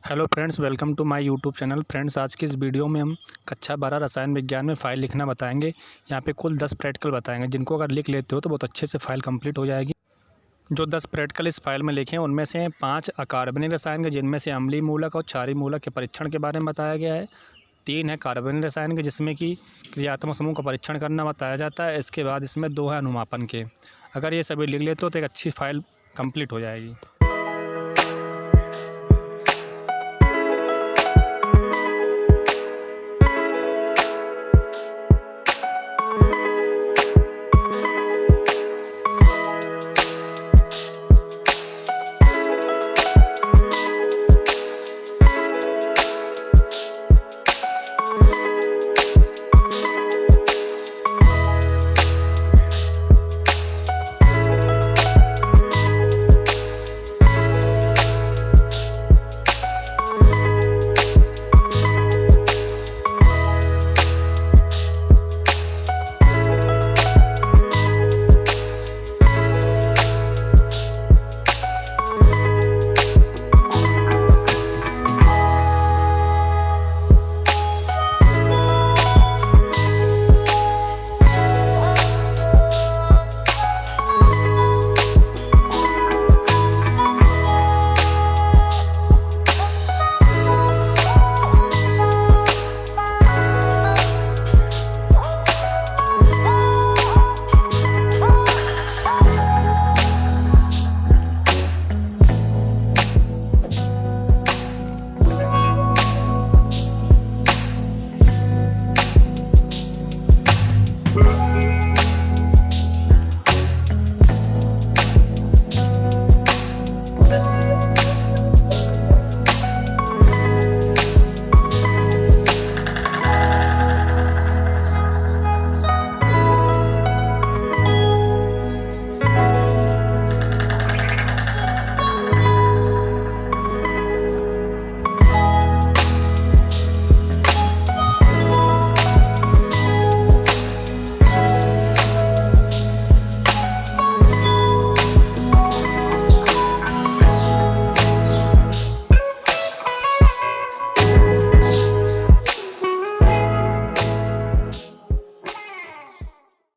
Hello friends, welcome to my YouTube channel. Friends, आज की इस वीडियो में हम कक्षा 12 रसायन विज्ञान में फ़ाइल लिखना बताएंगे। यहाँ पे कुल 10 प्रैक्टिकल बताएंगे, जिनको अगर लिख लेते हो तो बहुत अच्छे से फ़ाइल कंप्लीट हो जाएगी। जो 10 प्रैक्टिकल इस फाइल में लिखे हैं उनमें से 5 अकार्बनिक रसायन के, जिनमें से अम्लीय मूलक और क्षारीय मूलक के परीक्षण के बारे में बताया गया है। 3 है कार्बनिक रसायन के, जिसमें कि क्रियात्मक समूह का परीक्षण करना बताया जाता है। इसके बाद इसमें 2 है अनुमापन के। अगर ये सभी लिख लेते हो तो एक अच्छी फ़ाइल कंप्लीट हो जाएगी।